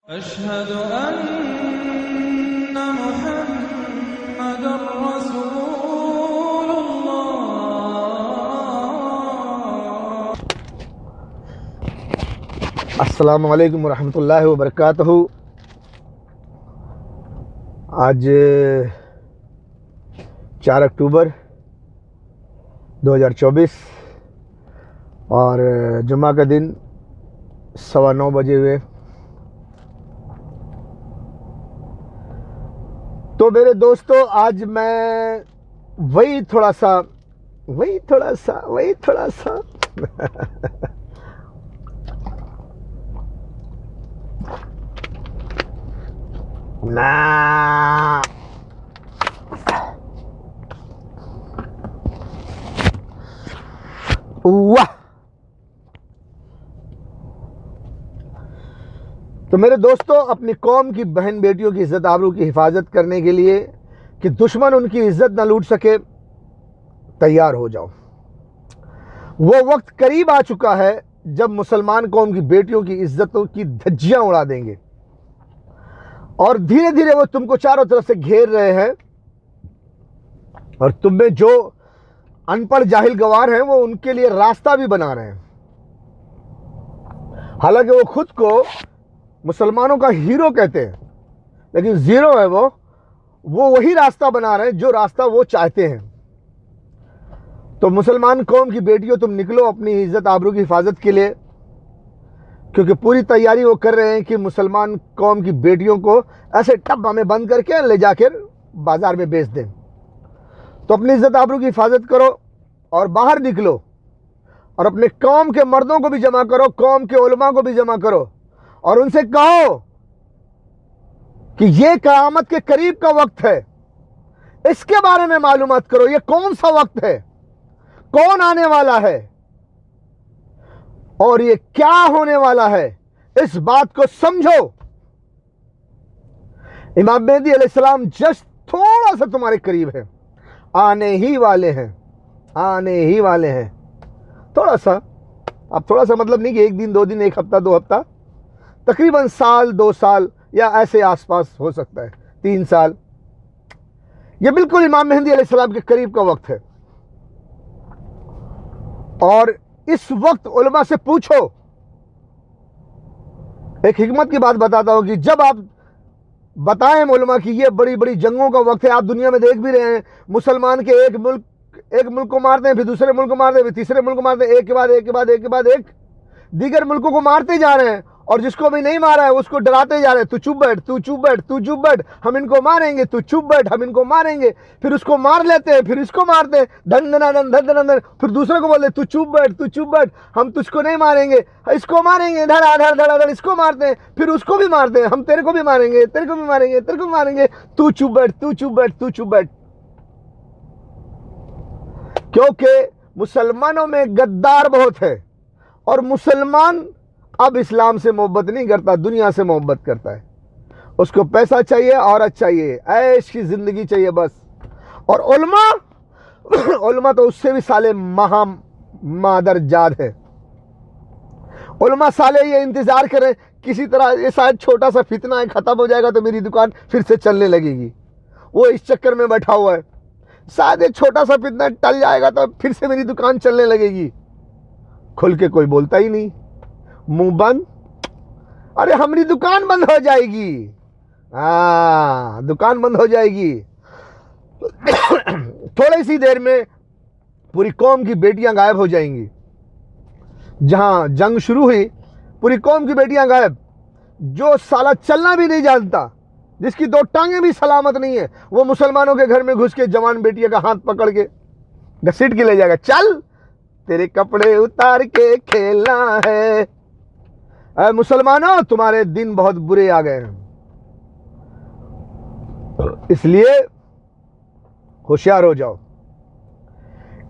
अशहदु अन्न मुहम्मदुर रसूलुल्लाह। अस्सलामु अलैकुम रहमतुल्लाहि व बरकातहू। आज 4 अक्टूबर 2024 और जुम्मा का दिन 9:15 बजे हुए। तो मेरे दोस्तों, आज मैं वही थोड़ा सा ना वाह। तो मेरे दोस्तों, अपनी कौम की बहन बेटियों की इज्जत आबरू की हिफाजत करने के लिए कि दुश्मन उनकी इज्जत ना लूट सके, तैयार हो जाओ। वो वक्त करीब आ चुका है जब मुसलमान कौम की बेटियों की इज्जतों की धज्जियां उड़ा देंगे और धीरे धीरे वो तुमको चारों तरफ से घेर रहे हैं और तुम में जो अनपढ़ जाहिल गवार हैं वो उनके लिए रास्ता भी बना रहे हैं। हालांकि वो खुद को मुसलमानों का हीरो कहते हैं, लेकिन जीरो है वो वही रास्ता बना रहे हैं जो रास्ता वो चाहते हैं। तो मुसलमान कौम की बेटियों, तुम निकलो अपनी इज्जत आबरू की हिफाजत के लिए, क्योंकि पूरी तैयारी वो कर रहे हैं कि मुसलमान कौम की बेटियों को ऐसे टब्बा में बंद करके ले जाकर बाजार में बेच दें। तो अपनी इज्जत आबरू की हिफाजत करो और बाहर निकलो और अपने कौम के मर्दों को भी जमा करो, कौम के उलमा को भी जमा करो और उनसे कहो कि ये क़यामत के करीब का वक्त है, इसके बारे में मालूमात करो। ये कौन सा वक्त है, कौन आने वाला है और ये क्या होने वाला है, इस बात को समझो। इमाम मेहदी अलैहिस्सलाम जस्ट थोड़ा सा तुम्हारे करीब है, आने ही वाले हैं। थोड़ा सा, अब थोड़ा सा मतलब नहीं कि 1 दिन 2 दिन 1 हफ्ता 2 हफ्ता, तकरीबन साल 2 साल या ऐसे आसपास हो सकता है 3 साल। यह बिल्कुल इमाम मेहदी अलैहिस्सलाम के करीब का वक्त है और इस वक्त उलमा से पूछो। एक हिकमत की बात बताता हूं कि जब आप बताएं उलमा कि ये बड़ी बड़ी जंगों का वक्त है, आप दुनिया में देख भी रहे हैं, मुसलमान के एक मुल्क को मारते हैं, फिर दूसरे मुल्क को मारते हैं, फिर तीसरे मुल्क को मारते हैं, एक के बाद एक दीगर मुल्कों को मारते जा रहे हैं और जिसको भी नहीं मारा है उसको डराते जा रहे हैं, तू चुप बैठ, हम इनको मारेंगे, तू चुप बैठ, हम इनको मारेंगे। फिर उसको मार लेते हैं, फिर इसको मारते हैं, धन धन, फिर दूसरे को बोलते तू चुप बैठ, हम तुझको नहीं मारेंगे, इसको मारेंगे, धड़ इसको मारते हैं, फिर उसको भी मारते हैं, हम तेरे को भी मारेंगे, तू चुप बैठ। क्योंकि मुसलमानों में गद्दार बहुत है और मुसलमान अब इस्लाम से मोहब्बत नहीं करता, दुनिया से मोहब्बत करता है। उसको पैसा चाहिए, औरत चाहिए, ऐश की जिंदगी चाहिए बस। और उलमा तो उससे भी साले मादर जाद है। उलमा साले ये इंतजार करें किसी तरह ये शायद छोटा सा फितना है, खत्म हो जाएगा तो मेरी दुकान फिर से चलने लगेगी। वो इस चक्कर में बैठा हुआ है, शायद एक छोटा सा फितना टल जाएगा तो फिर से मेरी दुकान चलने लगेगी। खुल के कोई बोलता ही नहीं, मुंह बंद। अरे हमारी दुकान बंद हो जाएगी, दुकान बंद हो जाएगी। थोड़ी सी देर में पूरी कौम की बेटियां गायब हो जाएंगी। जहां जंग शुरू हुई पूरी कौम की बेटियां गायब। जो साला चलना भी नहीं जानता, जिसकी 2 टांगें भी सलामत नहीं है, वो मुसलमानों के घर में घुस के जवान बेटियों का हाथ पकड़ के घसीट के ले जाएगा। चल तेरे कपड़े उतार के खेलना है। मुसलमानों, तुम्हारे दिन बहुत बुरे आ गए हैं, इसलिए होशियार हो जाओ।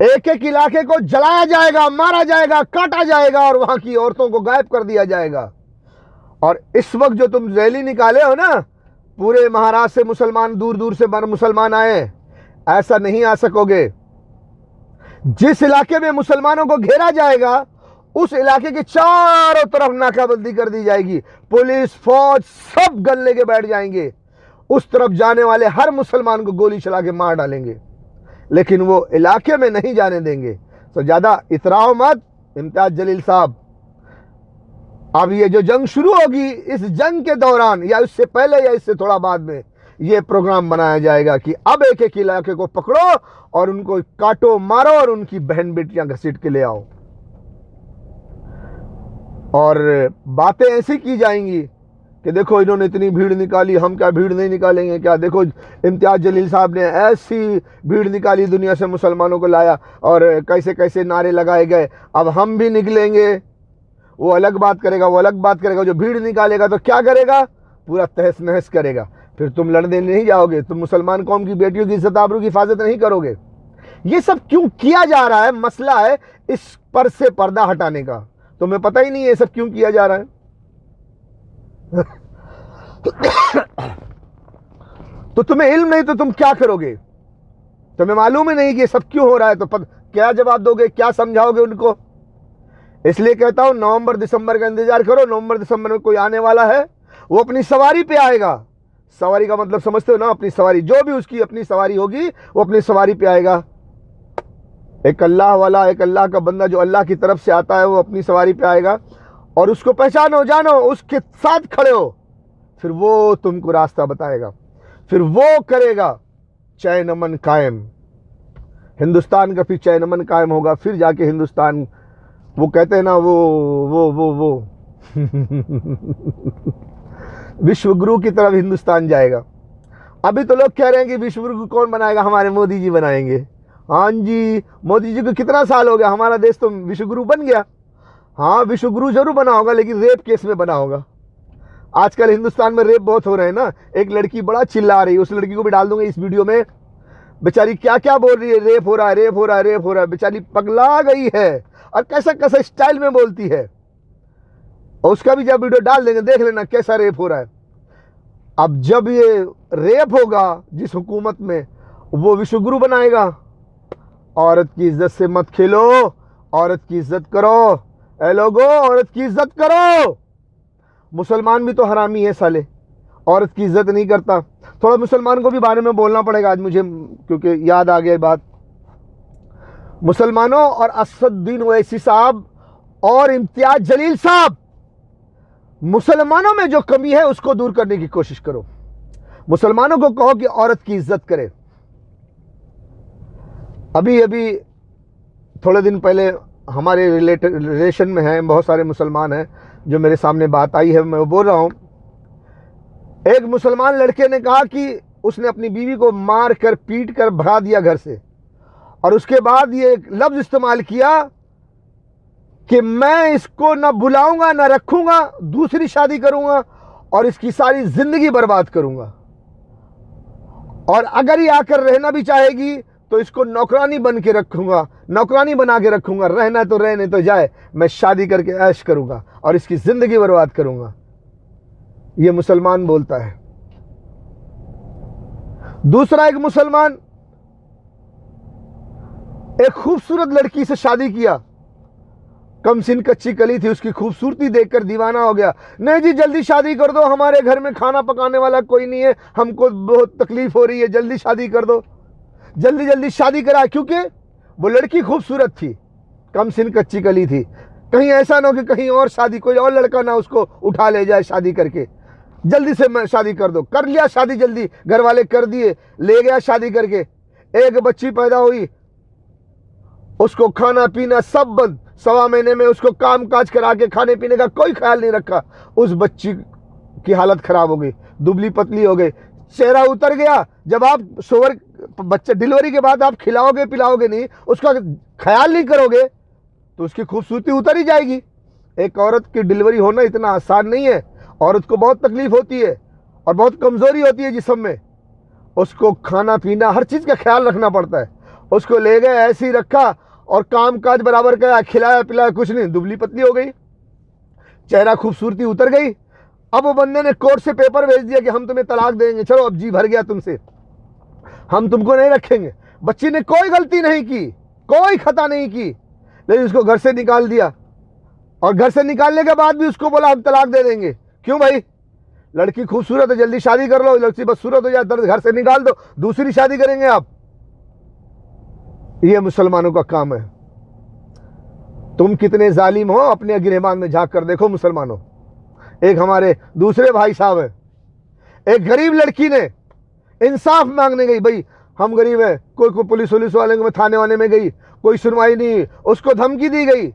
एक एक इलाके को जलाया जाएगा, मारा जाएगा, काटा जाएगा और वहां की औरतों को गायब कर दिया जाएगा। और इस वक्त जो तुम रैली निकाले हो ना, पूरे महाराष्ट्र से मुसलमान, दूर दूर से मुसलमान आए, ऐसा नहीं आ सकोगे। जिस इलाके में मुसलमानों को घेरा जाएगा उस इलाके के चारों तरफ नाकाबंदी कर दी जाएगी, पुलिस फौज सब गन लेके बैठ जाएंगे, उस तरफ जाने वाले हर मुसलमान को गोली चला के मार डालेंगे, लेकिन वो इलाके में नहीं जाने देंगे। तो ज्यादा इतराओ मत इम्तियाज जलील साहब। अब ये जो जंग शुरू होगी, इस जंग के दौरान या इससे पहले या इससे थोड़ा बाद में ये प्रोग्राम बनाया जाएगा कि अब एक एक इलाके को पकड़ो और उनको काटो, मारो और उनकी बहन बेटियां घसीट के ले आओ। और बातें ऐसी की जाएंगी कि देखो इन्होंने इतनी भीड़ निकाली, हम क्या भीड़ नहीं निकालेंगे क्या? देखो इम्तियाज जलील साहब ने ऐसी भीड़ निकाली, दुनिया से मुसलमानों को लाया और कैसे कैसे नारे लगाए गए, अब हम भी निकलेंगे। वो अलग बात करेगा, वो अलग बात करेगा। जो भीड़ निकालेगा तो क्या करेगा? पूरा तहस नहस करेगा। फिर तुम लड़ने नहीं जाओगे, तुम मुसलमान कौम की बेटियों की इज्जत आबरू की हिफाजत नहीं करोगे। ये सब क्यों किया जा रहा है? मसला है इस पर से पर्दा हटाने का। तुम्हें पता ही नहीं है ये सब क्यों किया जा रहा है। तो तुम्हें इल्म नहीं तो तुम क्या करोगे? तुम्हें मालूम ही नहीं कि ये सब क्यों हो रहा है, तो क्या जवाब दोगे, क्या समझाओगे उनको? इसलिए कहता हूं नवंबर दिसंबर का इंतजार करो। नवंबर दिसंबर में कोई आने वाला है, वो अपनी सवारी पे आएगा। सवारी का मतलब समझते हो ना? अपनी सवारी, जो भी उसकी अपनी सवारी होगी वो अपनी सवारी पे आएगा। एक अल्लाह वाला, एक अल्लाह का बंदा जो अल्लाह की तरफ से आता है, वो अपनी सवारी पे आएगा और उसको पहचानो, जानो, उसके साथ खड़े हो। फिर वो तुमको रास्ता बताएगा, फिर वो करेगा चैन अमन कायम। हिंदुस्तान का फिर चैन अमन कायम होगा। फिर जाके हिंदुस्तान, वो कहते हैं ना, वो विश्वगुरु की तरफ हिंदुस्तान जाएगा। अभी तो लोग कह रहे हैं कि विश्वगुरु कौन बनाएगा? हमारे मोदी जी बनाएंगे। हाँ जी, मोदी जी को कितना साल हो गया, हमारा देश तो विश्वगुरु बन गया। हाँ, विश्वगुरु जरूर बना होगा, लेकिन रेप केस में बना होगा। आजकल हिंदुस्तान में रेप बहुत हो रहे हैं ना। एक लड़की बड़ा चिल्ला रही है, उस लड़की को भी डाल दूंगा इस वीडियो में। बेचारी क्या क्या बोल रही है, रेप हो रहा है, रेप हो रहा है, रेप हो रहा है। बेचारी पगला गई है और कैसा कैसा स्टाइल में बोलती है। और उसका भी जब वीडियो डाल देंगे, देख लेना कैसा रेप हो रहा है। अब जब ये रेप होगा जिस हुकूमत में, वो विश्वगुरु बनाएगा। औरत की इज्जत से मत खेलो, औरत की इज्जत करो। ए लोगो, औरत की इज्जत करो। मुसलमान भी तो हरामी है साले, औरत की इज्जत नहीं करता। थोड़ा मुसलमान को भी बारे में बोलना पड़ेगा आज मुझे, क्योंकि याद आ गया बात। मुसलमानों और असदुद्दीन ओवैसी साहब और इम्तियाज जलील साहब, मुसलमानों में जो कमी है उसको दूर करने की कोशिश करो। मुसलमानों को कहो कि औरत की इज्जत करे। अभी अभी थोड़े दिन पहले हमारे रिलेशन में हैं, बहुत सारे मुसलमान हैं, जो मेरे सामने बात आई है, मैं वो बोल रहा हूँ। एक मुसलमान लड़के ने कहा कि उसने अपनी बीवी को मार कर पीट कर भगा दिया घर से, और उसके बाद ये लफ्ज इस्तेमाल किया कि मैं इसको ना बुलाऊंगा ना रखूंगा, दूसरी शादी करूंगा और इसकी सारी जिंदगी बर्बाद करूंगा, और अगर ये आकर रहना भी चाहेगी तो इसको नौकरानी बन के रखूंगा, नौकरानी बना के रखूंगा। रहना तो रहने तो जाए, मैं शादी करके ऐश करूंगा और इसकी जिंदगी बर्बाद करूंगा। ये मुसलमान बोलता है। दूसरा एक मुसलमान एक खूबसूरत लड़की से शादी किया, कम सिन कच्ची कली थी, उसकी खूबसूरती देखकर दीवाना हो गया। नहीं जी, जल्दी शादी कर दो, हमारे घर में खाना पकाने वाला कोई नहीं है, हमको बहुत तकलीफ हो रही है, जल्दी शादी कर दो। जल्दी जल्दी शादी करा, क्योंकि वो लड़की खूबसूरत थी, कम सिन कच्ची कली थी। कहीं ऐसा ना हो कि कहीं और शादी, कोई और लड़का ना उसको उठा ले जाए शादी करके। जल्दी से मैं शादी कर दो। कर लिया शादी, जल्दी घर वाले कर दिए, ले गया शादी करके। एक बच्ची पैदा हुई, उसको खाना पीना सब बंद। 1.25 महीने में उसको काम काज करा के खाने पीने का कोई ख्याल नहीं रखा। उस बच्ची की हालत खराब हो गई, दुबली पतली हो गई, चेहरा उतर गया। जब आप बच्चे डिलीवरी के बाद आप खिलाओगे पिलाओगे नहीं, उसका ख्याल नहीं करोगे, तो उसकी खूबसूरती उतर ही जाएगी। एक औरत की डिलीवरी होना इतना आसान नहीं है। औरत को बहुत तकलीफ होती है और बहुत कमजोरी होती है जिस्म में। उसको खाना पीना हर चीज का ख्याल रखना पड़ता है। उसको ले गए, ऐसे ही रखा और काम काज बराबर किया, खिलाया पिलाया कुछ नहीं, दुबली पतली हो गई, चेहरा खूबसूरती उतर गई। अब वो बंदे ने कोर्ट से पेपर भेज दिया कि हम तुम्हें तलाक देंगे, चलो अब जी भर गया तुमसे, हम तुमको नहीं रखेंगे। बच्ची ने कोई गलती नहीं की, कोई खता नहीं की, लेकिन उसको घर से निकाल दिया। और घर से निकालने के बाद भी उसको बोला हम तलाक दे देंगे। क्यों भाई? लड़की खूबसूरत है, जल्दी शादी कर लो, लड़की बदसूरत हो जाए तो घर से निकाल दो, दूसरी शादी करेंगे आप। ये मुसलमानों का काम है। तुम कितने जालिम हो, अपने गिरेबान में झांक कर देखो मुसलमानों। एक हमारे दूसरे भाई साहब है, एक गरीब लड़की ने इंसाफ मांगने गई, भाई हम गरीब हैं, कोई पुलिस वाले में थाने वाने में गई, कोई सुनवाई नहीं, उसको धमकी दी गई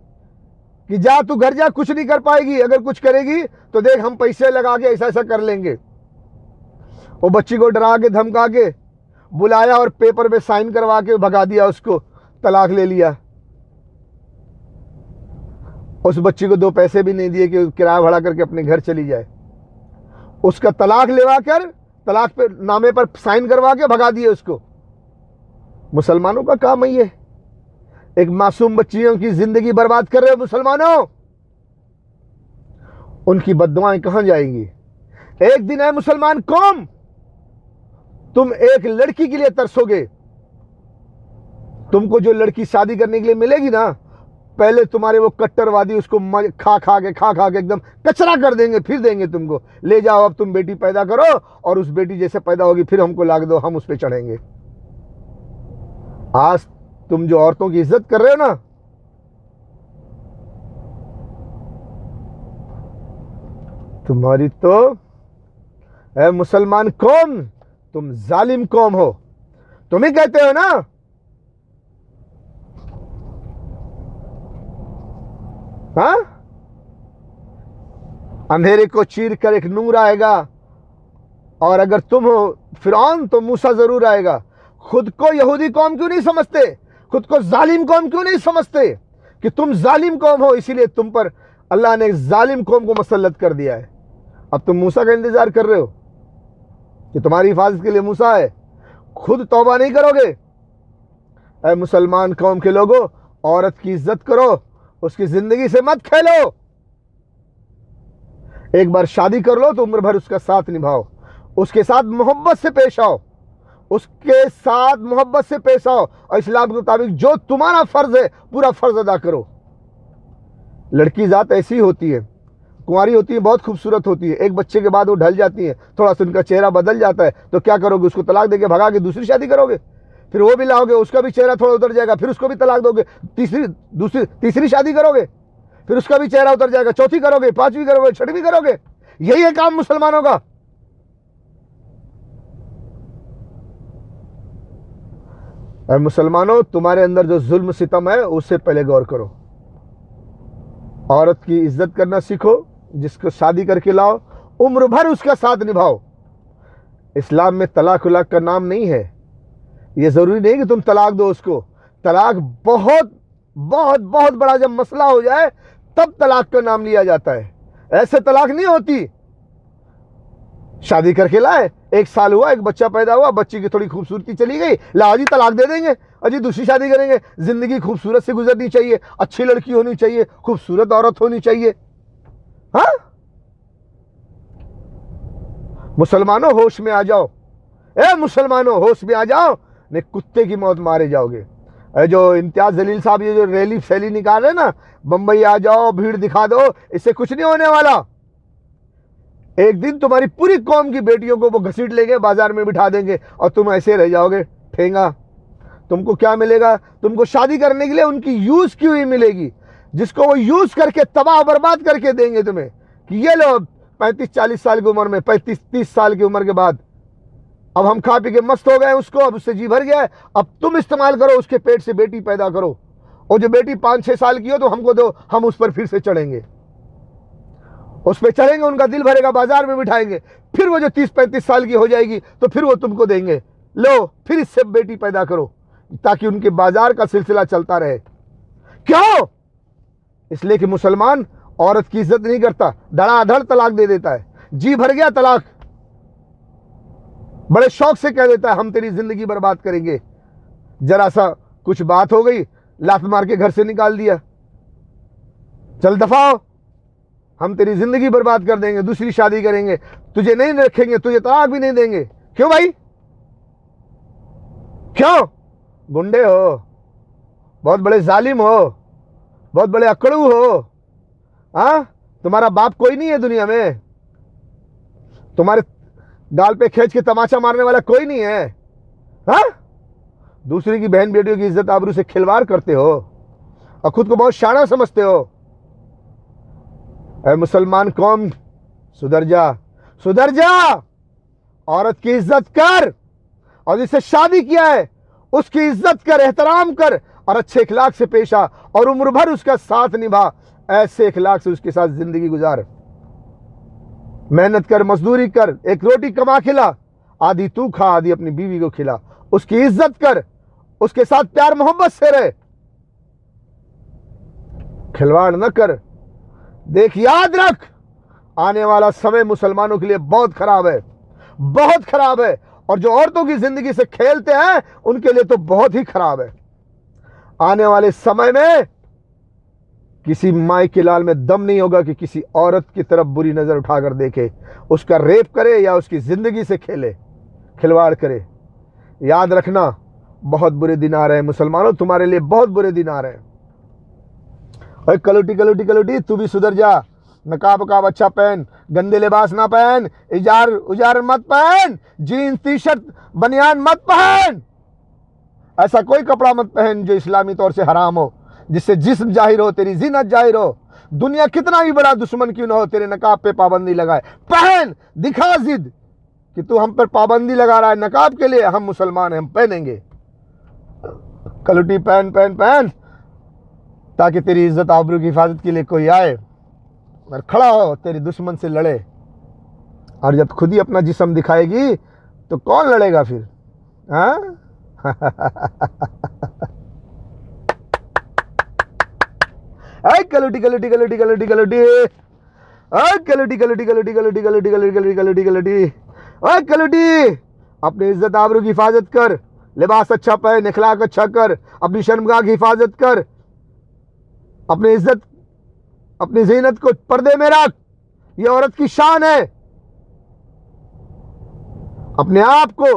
कि जा तू घर जा, कुछ नहीं कर पाएगी, अगर कुछ करेगी तो देख हम पैसे लगा के ऐसा ऐसा कर लेंगे। वो बच्ची को डरा के धमका के बुलाया और पेपर पे साइन करवा के भगा दिया, उसको तलाक ले लिया। उस बच्ची को 2 पैसे भी नहीं दिए कि किराया भाड़ा करके अपने घर चली जाए। उसका तलाक लेवा कर, तलाक पे नामे पर साइन करवा के भगा दिए उसको। मुसलमानों का काम है ये। एक मासूम बच्चियों की जिंदगी बर्बाद कर रहे हो मुसलमानों, उनकी बद्दुआएं कहां जाएंगी? एक दिन है मुसलमान कौम, तुम एक लड़की के लिए तरसोगे। तुमको जो लड़की शादी करने के लिए मिलेगी ना, पहले तुम्हारे वो कट्टरवादी उसको खा खा के एकदम कचरा कर देंगे, फिर देंगे तुमको। ले जाओ अब तुम बेटी पैदा करो और उस बेटी जैसे पैदा होगी फिर हमको लाग दो, हम उस पर चढ़ेंगे। आज तुम जो औरतों की इज्जत कर रहे हो ना, तुम्हारी तो है मुसलमान कौम, तुम जालिम कौम हो। तुम ही कहते हो ना हाँ, अंधेरे को चीर कर एक नूर आएगा, और अगर तुम हो फिरौन तो मूसा जरूर आएगा। खुद को यहूदी कौम क्यों नहीं समझते? खुद को जालिम कौम क्यों नहीं समझते कि तुम जालिम कौम हो? इसीलिए तुम पर अल्लाह ने जालिम कौम को मसल्लत कर दिया है। अब तुम मूसा का इंतजार कर रहे हो कि तुम्हारी हिफाजत के लिए मूसा है, खुद तौबा नहीं करोगे? ऐ मुसलमान कौम के लोगों, औरत की इज्जत करो, उसकी जिंदगी से मत खेलो। एक बार शादी कर लो तो उम्र भर उसका साथ निभाओ, उसके साथ मोहब्बत से पेश आओ, उसके साथ मोहब्बत से पेश आओ, और इस्लाम के मुताबिक जो तुम्हारा फर्ज है पूरा फर्ज अदा करो। लड़की जात ऐसी होती है, कुंवारी होती है, बहुत खूबसूरत होती है, एक बच्चे के बाद वो ढल जाती है, थोड़ा सा उनका चेहरा बदल जाता है, तो क्या करोगे? उसको तलाक देके भगा के दूसरी शादी करोगे? फिर वो भी लाओगे, उसका भी चेहरा थोड़ा उतर जाएगा, फिर उसको भी तलाक दोगे, तीसरी शादी करोगे, फिर उसका भी चेहरा उतर जाएगा, चौथी करोगे, 5वीं करोगे, 6वीं करोगे। यही है काम मुसलमानों का। और मुसलमानों, तुम्हारे अंदर जो जुल्म सितम है उससे पहले गौर करो। औरत की इज्जत करना सीखो, जिसको शादी करके लाओ उम्र भर उसका साथ निभाओ। इस्लाम में तलाक उलाक का नाम नहीं है। ये जरूरी नहीं कि तुम तलाक दो उसको। तलाक बहुत बहुत बहुत बड़ा जब मसला हो जाए तब तलाक का नाम लिया जाता है, ऐसे तलाक नहीं होती। शादी करके लाए, 1 साल हुआ, एक बच्चा पैदा हुआ, बच्ची की थोड़ी खूबसूरती चली गई, लाओ जी तलाक दे देंगे, अजी दूसरी शादी करेंगे। जिंदगी खूबसूरत से गुजरनी चाहिए, अच्छी लड़की होनी चाहिए, खूबसूरत औरत होनी चाहिए। हाँ, मुसलमानों होश में आ जाओ, ए मुसलमानों होश में आ जाओ, नहीं कुत्ते की मौत मारे जाओगे। जो इम्तियाज जलील साहब ये जो रैली फैली निकाल रहे ना, बंबई आ जाओ, भीड़ दिखा दो, इससे कुछ नहीं होने वाला। एक दिन तुम्हारी पूरी कौम की बेटियों को वो घसीट लेंगे, बाजार में बिठा देंगे, और तुम ऐसे रह जाओगे ठेंगा। तुमको क्या मिलेगा? तुमको शादी करने के लिए उनकी यूज की हुई मिलेगी, जिसको वो यूज करके तबाह बर्बाद करके देंगे तुम्हें कि ये लो 35-40 साल की उम्र में, 35-30 साल की उम्र के बाद, अब हम खा पी के मस्त हो गए उसको, अब उससे जी भर गया है, अब तुम इस्तेमाल करो, उसके पेट से बेटी पैदा करो, और जो बेटी 5-6 साल की हो तो हमको दो, हम उस पर फिर से चढ़ेंगे, उस पर चढ़ेंगे, उनका दिल भरेगा, बाजार में बिठाएंगे। फिर वो जो 30-35 साल की हो जाएगी तो फिर वो तुमको देंगे, लो फिर इससे बेटी पैदा करो, ताकि उनके बाजार का सिलसिला चलता रहे। क्यों? इसलिए कि मुसलमान औरत की इज्जत नहीं करता, धड़ाधड़ तलाक दे देता है, जी भर गया तलाक, बड़े शौक से कह देता है हम तेरी जिंदगी बर्बाद करेंगे। जरा सा कुछ बात हो गई, लात मार के घर से निकाल दिया, चल दफाओ, हम तेरी जिंदगी बर्बाद कर देंगे, दूसरी शादी करेंगे, तुझे नहीं रखेंगे, तुझे तलाक भी नहीं देंगे। क्यों भाई? क्यों? गुंडे हो, बहुत बड़े जालिम हो, बहुत बड़े अकड़ू हो, हाँ, तुम्हारा बाप कोई नहीं है दुनिया में, तुम्हारे गाल पे खींच के तमाचा मारने वाला कोई नहीं है। हाँ, दूसरी की बहन बेटियों की इज्जत आबरू से खिलवाड़ करते हो और खुद को बहुत शाना समझते हो। ऐ मुसलमान कौम, सुधर जा, सुधर जा। औरत की इज्जत कर और जिससे शादी किया है उसकी इज्जत कर, एहतराम कर और अच्छे इखलाक से पेश आ और उम्र भर उसका साथ निभा। ऐसे इखलाक से उसके साथ जिंदगी गुजार। मेहनत कर, मजदूरी कर, एक रोटी कमा खिला, आधी तू खा, आधी अपनी बीवी को खिला। उसकी इज्जत कर, उसके साथ प्यार मोहब्बत से रहे, खिलवाड़ न कर। देख, याद रख, आने वाला समय मुसलमानों के लिए बहुत खराब है, बहुत खराब है। और जो औरतों की जिंदगी से खेलते हैं उनके लिए तो बहुत ही खराब है। आने वाले समय में किसी माई के लाल में दम नहीं होगा कि किसी औरत की तरफ बुरी नजर उठाकर देखे, उसका रेप करे या उसकी जिंदगी से खेले, खिलवाड़ करे। याद रखना, बहुत बुरे दिन आ रहे हैं मुसलमानों, तुम्हारे लिए बहुत बुरे दिन आ रहे हैं। अरे कलोटी कलोटी कलोटी, तू भी सुधर जा। नकाब वकाब अच्छा पहन, गंदे लिबास ना पहन, इजार उजार मत पहन, जीन्स टी शर्ट बनियान मत पहन। ऐसा कोई कपड़ा मत पहन जो इस्लामी तौर से हराम हो, जिससे जिस्म जाहिर हो, तेरी जीनत जाहिर हो। दुनिया कितना भी बड़ा दुश्मन क्यों ना हो, तेरे नकाब पे पाबंदी लगाए, पहन, दिखा जिद कि तू हम पर पाबंदी लगा रहा है नकाब के लिए। हम मुसलमान हैं, हम पहनेंगे। कलोटी पहन पहन पहन, ताकि तेरी इज्जत आबरू की हिफाजत के लिए कोई आए और खड़ा हो, तेरे दुश्मन से लड़े। और जब खुद ही अपना जिस्म दिखाएगी तो कौन लड़ेगा फिर? हाँ कलोटी कलोटी कलोटी कलोटी कलोटी, कलोटी कलोटी कलोटी कलोटी कलोटी कलोटी कलोटी कलोटी, कलोटी। अपनी इज्जत आबरू की हिफाजत कर, लिबास अच्छा पहन, इखलाक अच्छा कर, अपनी शर्मगाह की हिफाजत कर, अपनी इज्जत, अपनी जीनत को पर्दे में रख। ये औरत की शान है। अपने आप को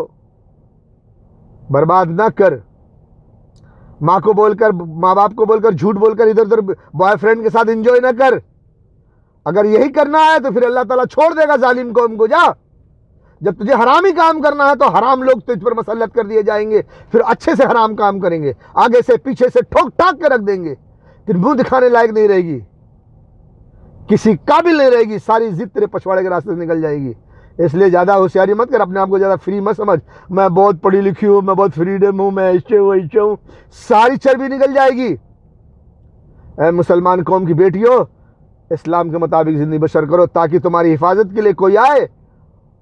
बर्बाद ना कर। माँ को बोलकर, माँ बाप को बोलकर, झूठ बोलकर इधर उधर बॉयफ्रेंड के साथ एंजॉय ना कर। अगर यही करना है तो फिर अल्लाह ताला छोड़ देगा जालिम कौम को। जा, जब तुझे हरामी काम करना है तो हराम लोग तुझ पर मसल्लत कर दिए जाएंगे, फिर अच्छे से हराम काम करेंगे, आगे से पीछे से ठोक ठाक के रख देंगे, फिर मुंह दिखाने लायक नहीं रहेगी, किसी काबिल नहीं रहेगी, सारी जिद तेरे पछवाड़े के रास्ते से निकल जाएगी। इसलिए ज़्यादा होशियारी मत कर, अपने आप को ज़्यादा फ्री मत समझ। मैं बहुत पढ़ी लिखी हूँ, मैं बहुत फ्रीडम हूँ, मैं ऐसे हूँ ऐसे हूँ, सारी चर्बी निकल जाएगी। ऐ मुसलमान कौम की बेटियों, इस्लाम के मुताबिक ज़िंदगी बसर करो, ताकि तुम्हारी हिफाजत के लिए कोई आए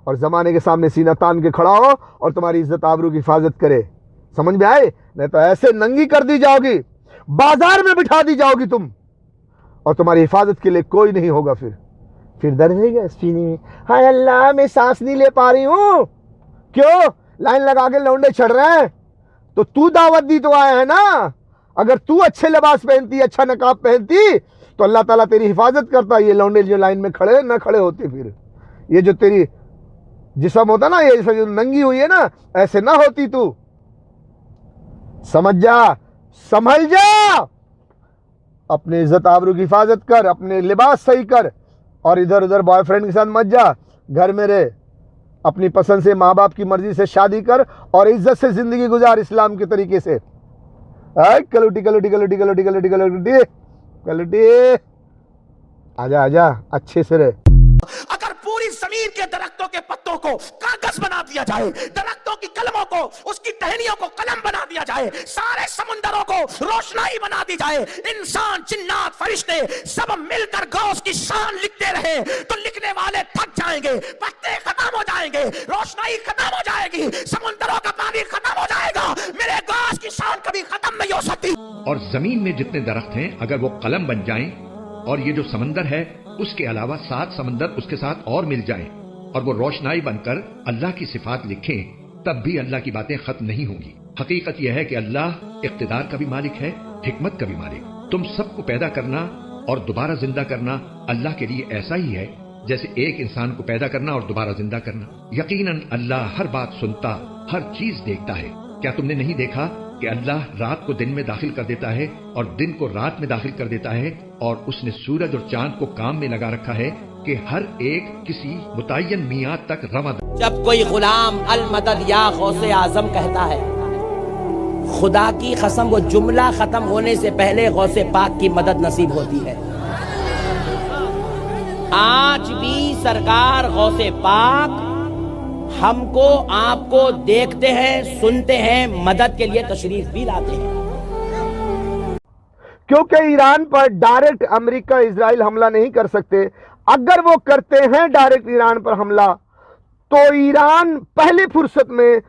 और ज़माने के सामने सीना तान के खड़ा हो और तुम्हारी इज्जत आबरू की हिफाजत करे। समझ में आए? नहीं तो ऐसे नंगी कर दी जाओगी, बाजार में बिठा दी जाओगी तुम, और तुम्हारी हिफाजत के लिए कोई नहीं होगा। फिर दर्द रहेगा सीने में, हाय अल्लाह मैं सांस नहीं ले पा रही हूँ। क्यों? लाइन लगा के लौंडे चढ़ रहे हैं, तो तू दावत दी तो आया है ना। अगर तू अच्छे लिबास पहनती, अच्छा नकाब पहनती, तो अल्लाह ताला तेरी हिफाजत करता। ये लौंडे जो लाइन में खड़े ना खड़े होते, फिर ये जो तेरी जिस्म होता ना, ये जो नंगी हुई है ना, ऐसे ना होती तू। समझ जा, संभल जा, अपने इज्जत आबरू की हिफाजत कर, अपने लिबास सही कर और इधर उधर बॉयफ्रेंड के साथ मत जा। घर में रह, अपनी पसंद से, माँ बाप की मर्जी से शादी कर और इज्जत से जिंदगी गुजार इस्लाम के तरीके से। कलोटी कलोटी कलोटी कलोटी कलोटी कलोटी कलोटी, आजा आजा, अच्छे से रह। अगर पूरी जमीन के दरख्तों के पत्तों को कागज बना दिया जाए, दरख्तों की कलमों को, उसकी टहनियों को कलम बना दिया जाए, सारे समुंदरों को रोशनाई बना दी जाए, इंसान, जिन्नात, फरिश्ते सब मिलकर गौस की शान लिखते रहे, तो लिखने वाले थक जाएंगे, पत्ते खत्म हो जाएंगे, रोशनाई खत्म हो जाएगी, समुंदरों का पानी खत्म हो जाएगा, मेरे गौस की शान कभी खत्म नहीं हो सकती। और जमीन में जितने दरख्त हैं, अगर वो कलम बन जाएं और ये जो समंदर है उसके अलावा 7 समंदर उसके साथ और मिल जाएं और वो रोशनाई बनकर अल्लाह की सिफात लिखें, तब भी अल्लाह की बातें खत्म नहीं होंगी। हकीकत यह है कि अल्लाह इख्तिदार का भी मालिक है, हिकमत का भी मालिक। तुम सबको पैदा करना और दोबारा जिंदा करना अल्लाह के लिए ऐसा ही है जैसे एक इंसान को पैदा करना और दोबारा जिंदा करना। यकीनन अल्लाह हर बात सुनता, हर चीज देखता है। क्या तुमने नहीं देखा कि अल्लाह रात को दिन में दाखिल कर देता है और दिन को रात में दाखिल कर देता है, और उसने सूरज और चांद को काम में लगा रखा है कि हर एक किसी मुतय्यन मियाद तक रवा। जब कोई गुलाम अल मदद या गौसे आजम कहता है, खुदा की कसम वो जुमला खत्म होने से पहले गौसे पाक की मदद नसीब होती है। आज भी सरकार गौसे पाक हमको आपको देखते हैं, सुनते हैं, मदद के लिए तशरीफ भी लाते हैं। क्योंकि ईरान पर डायरेक्ट अमेरिका इजराइल हमला नहीं कर सकते। अगर वो करते हैं डायरेक्ट ईरान पर हमला, तो ईरान पहली फुर्सत में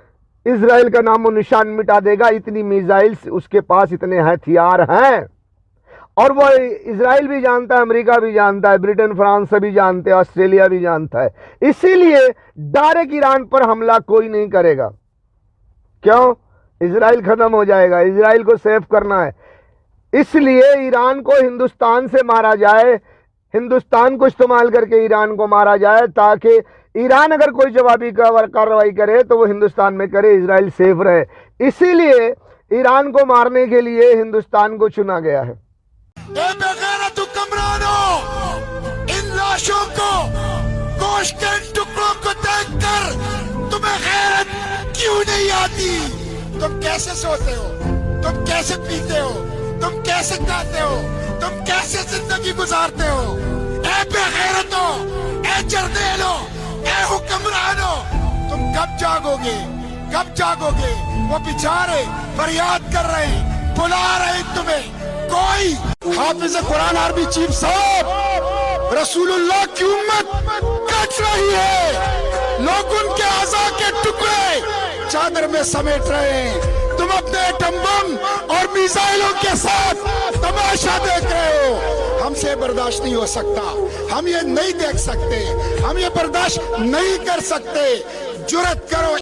इजराइल का नामो निशान मिटा देगा। इतनी मिसाइल्स उसके पास, इतने हथियार हैं, और वो इजराइल भी जानता है, अमेरिका भी जानता है, ब्रिटेन फ्रांस सभी जानते हैं, ऑस्ट्रेलिया भी जानता है। इसीलिए डायरेक्ट ईरान पर हमला कोई नहीं करेगा। क्यों? इजराइल खत्म हो जाएगा, इजराइल को सेव करना है। इसलिए ईरान को हिंदुस्तान से मारा जाए, हिंदुस्तान को इस्तेमाल करके ईरान को मारा जाए, ताकि ईरान अगर कोई जवाबी कार्रवाई करे तो वो हिंदुस्तान में करे, इजराइल सेफ रहे। इसीलिए ईरान को मारने के लिए हिंदुस्तान को चुना गया है। इन लाशों को, गोश्त के टुकड़ों को देखकर तुम्हें गैरत क्यों नहीं आती? तुम कैसे सोते हो? तुम कैसे पीते हो? तुम कैसे खाते हो? तुम कैसे जिंदगी गुजारते हो? ए बेगैरतो, ए जर्देलो, ए हुक्मरानो, तुम कब जागोगे? कब जागोगे? वो बेचारे फरियाद कर रहे हैं, बुला रहे हैं तुम्हें। कोई हाफिज कुरान आरबी चीफ साहब रसूलुल्लाह की उम्मत कट रही है, लोग उनके आज़ा के टुकड़े चादर में समेट रहे हैं। तुम अपने एटम बम और मिसाइलों के साथ तमाशा देख रहे हो। हमसे बर्दाश्त नहीं हो सकता, हम ये नहीं देख सकते, हम ये बर्दाश्त नहीं कर सकते। जुर्रत करो।